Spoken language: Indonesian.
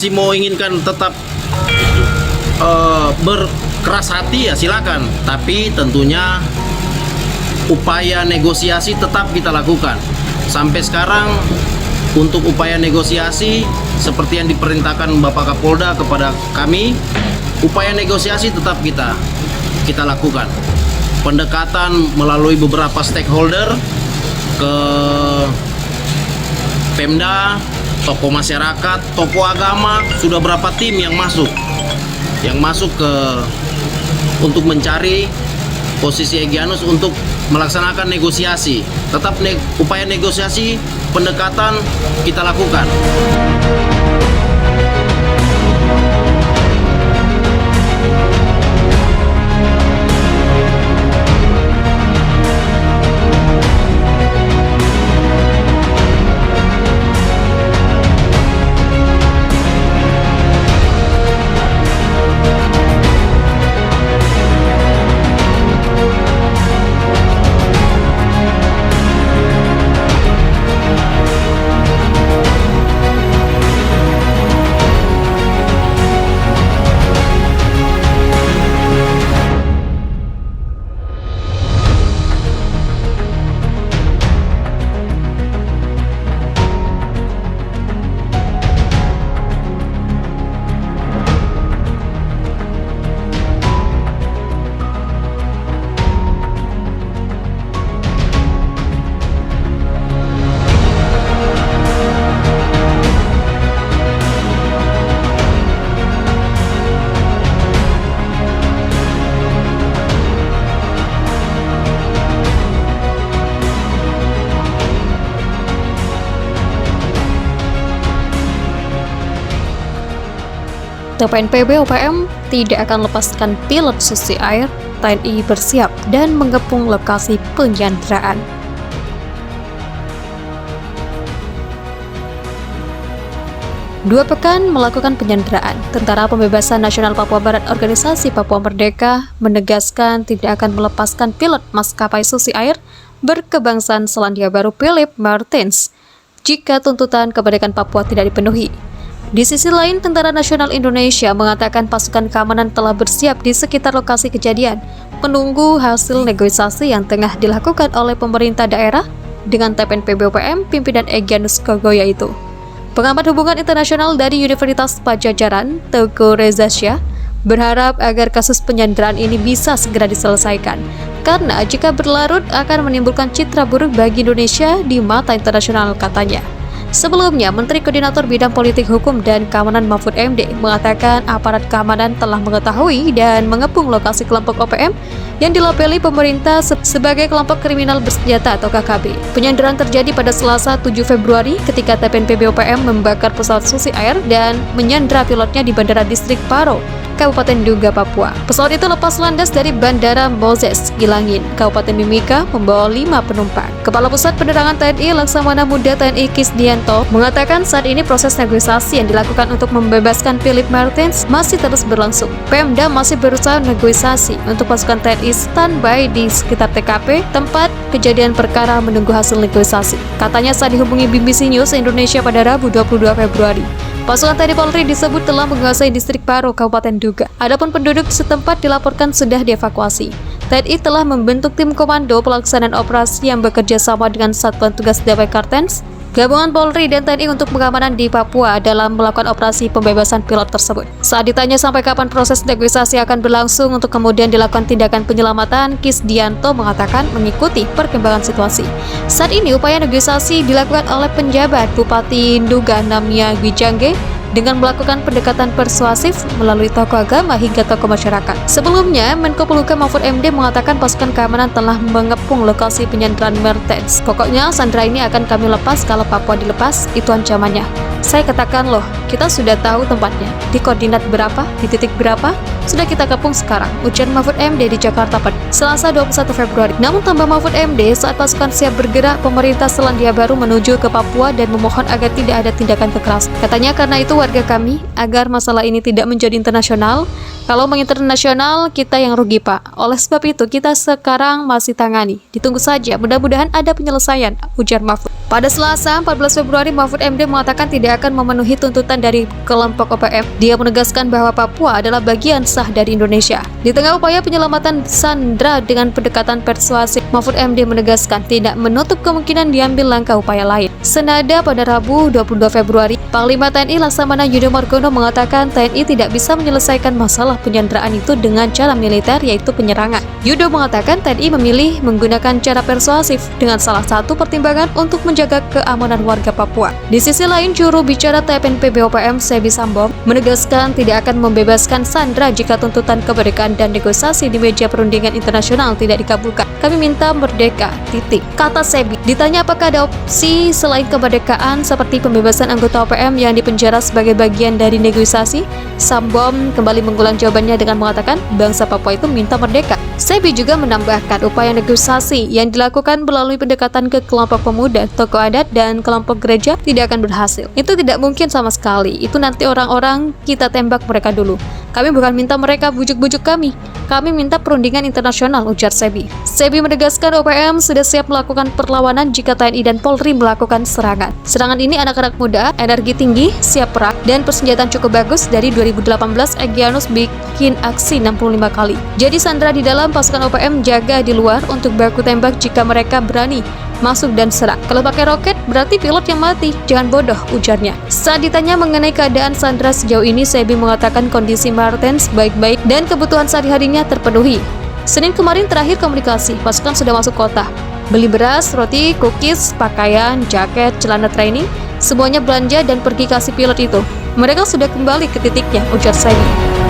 Masih mau inginkan tetap berkeras hati ya silakan, tapi tentunya upaya negosiasi tetap kita lakukan. Sampai sekarang untuk upaya negosiasi seperti yang diperintahkan Bapak Kapolda kepada kami, upaya negosiasi tetap kita lakukan. Pendekatan melalui beberapa stakeholder ke Pemda, tokoh masyarakat, tokoh agama, sudah berapa tim yang masuk untuk mencari posisi Egyanus untuk melaksanakan negosiasi. Tetap upaya negosiasi, pendekatan kita lakukan. TPNPB UPM tidak akan lepaskan pilot Susi Air, TNI bersiap dan mengepung lokasi penyanderaan. Dua pekan melakukan penyanderaan, Tentara Pembebasan Nasional Papua Barat Organisasi Papua Merdeka menegaskan tidak akan melepaskan pilot maskapai Susi Air berkebangsaan Selandia Baru Philip Martins jika tuntutan kemerdekaan Papua tidak dipenuhi. Di sisi lain, Tentara Nasional Indonesia mengatakan pasukan keamanan telah bersiap di sekitar lokasi kejadian, menunggu hasil negosiasi yang tengah dilakukan oleh pemerintah daerah dengan TPNPB UPM pimpinan Egyanus Kogoya itu. Pengamat hubungan internasional dari Universitas Padjadjaran, Teguh Reza Syah, berharap agar kasus penyanderaan ini bisa segera diselesaikan, karena jika berlarut akan menimbulkan citra buruk bagi Indonesia di mata internasional, katanya. Sebelumnya, Menteri Koordinator Bidang Politik Hukum dan Keamanan Mahfud MD mengatakan aparat keamanan telah mengetahui dan mengepung lokasi kelompok OPM yang dilabeli pemerintah sebagai kelompok kriminal bersenjata atau KKB. Penyanderaan terjadi pada Selasa 7 Februari ketika TPNPB UPM membakar pesawat Susi Air dan menyandra pilotnya di Bandara Distrik Paro, Kabupaten Duga, Papua. Pesawat itu lepas landas dari Bandara Moses, Gilangin, Kabupaten Mimika, membawa 5 penumpang. Kepala Pusat Penerangan TNI Laksamana Muda TNI Kisdianto mengatakan saat ini proses negosiasi yang dilakukan untuk membebaskan Philip Martins masih terus berlangsung. Pemda masih berusaha negosiasi untuk pasukan TNI standby di sekitar TKP tempat kejadian perkara menunggu hasil negosiasi. Katanya saat dihubungi BBC News Indonesia pada Rabu 22 Februari. Pasukan TNI Polri disebut telah menguasai distrik Paro, Kabupaten Duga. Adapun penduduk setempat dilaporkan sudah dievakuasi. TNI telah membentuk tim komando pelaksanaan operasi yang bekerja sama dengan Satuan Tugas Damai Kartens, gabungan Polri dan TNI untuk pengamanan di Papua dalam melakukan operasi pembebasan pilot tersebut. Saat ditanya sampai kapan proses negosiasi akan berlangsung untuk kemudian dilakukan tindakan penyelamatan, Kisdianto mengatakan mengikuti perkembangan situasi. Saat ini upaya negosiasi dilakukan oleh penjabat Bupati Nduga Namia Gwijangge dengan melakukan pendekatan persuasif melalui tokoh agama hingga tokoh masyarakat. Sebelumnya, Menko Polhukam Mahfud MD mengatakan pasukan keamanan telah mengepung lokasi penyanderaan Martins. Pokoknya sandera ini akan kami lepas kalau Papua dilepas, itu ancamannya. Saya katakan loh, kita sudah tahu tempatnya, di koordinat berapa, di titik berapa, sudah kita kepung sekarang, ujar Mahfud MD di Jakarta pada Selasa 21 Februari. Namun tambah Mahfud MD, saat pasukan siap bergerak, pemerintah Selandia Baru menuju ke Papua dan memohon agar tidak ada tindakan kekerasan. Katanya karena itu warga kami, agar masalah ini tidak menjadi internasional, Kalau menginternasional, kita yang rugi, Pak. Oleh sebab itu, kita sekarang masih tangani. Ditunggu saja, mudah-mudahan ada penyelesaian, ujar Mahfud. Pada Selasa, 14 Februari, Mahfud MD mengatakan tidak akan memenuhi tuntutan dari kelompok OPM. Dia menegaskan bahwa Papua adalah bagian sah dari Indonesia. Di tengah upaya penyelamatan Sandra dengan pendekatan persuasif, Mahfud MD menegaskan tidak menutup kemungkinan diambil langkah upaya lain. Senada pada Rabu 22 Februari, Panglima TNI Laksamana Yudo Margono mengatakan TNI tidak bisa menyelesaikan masalah penyanderaan itu dengan cara militer, yaitu penyerangan. Yudo mengatakan TNI memilih menggunakan cara persuasif dengan salah satu pertimbangan untuk menjaga keamanan warga Papua. Di sisi lain, juru bicara TPNP BOPM Sebi Sambom menegaskan tidak akan membebaskan Sandra jika tuntutan kemerdekaan dan negosiasi di meja perundingan internasional tidak dikabulkan. Kami minta merdeka, titik. Kata Sebi. Ditanya apakah ada opsi selain kemerdekaan seperti pembebasan anggota OPM yang dipenjara sebagai bagian dari negosiasi, Sambom kembali mengulang jawabannya dengan mengatakan bangsa Papua itu minta merdeka. Sebi juga menambahkan upaya negosiasi yang dilakukan melalui pendekatan ke kelompok pemuda, tokoh adat, dan kelompok gereja tidak akan berhasil. Itu tidak mungkin sama sekali. Itu nanti orang-orang kita tembak mereka dulu. Kami bukan minta mereka bujuk-bujuk kami. Kami minta perundingan internasional, ujar Sebi. Sebi menegaskan OPM sudah siap melakukan perlawanan jika TNI dan Polri melakukan serangan. Serangan ini anak-anak muda, energi tinggi, siap perang, dan persenjataan cukup bagus. Dari 2018, Egyanus bikin aksi 65 kali. Jadi Sandra di dalam, pasukan OPM jaga di luar untuk baku tembak jika mereka berani masuk dan serang. Kalau pakai roket, berarti pilot yang mati. Jangan bodoh, ujarnya. Saat ditanya mengenai keadaan Sandra sejauh ini, Sebi mengatakan kondisi Martens baik-baik dan kebutuhan sehari-harinya terpenuhi. Senin kemarin terakhir komunikasi, pasukan sudah masuk kota. Beli beras, roti, cookies, pakaian, jaket, celana training, semuanya belanja dan pergi kasih pilot itu. Mereka sudah kembali ke titiknya, ujar Sebi.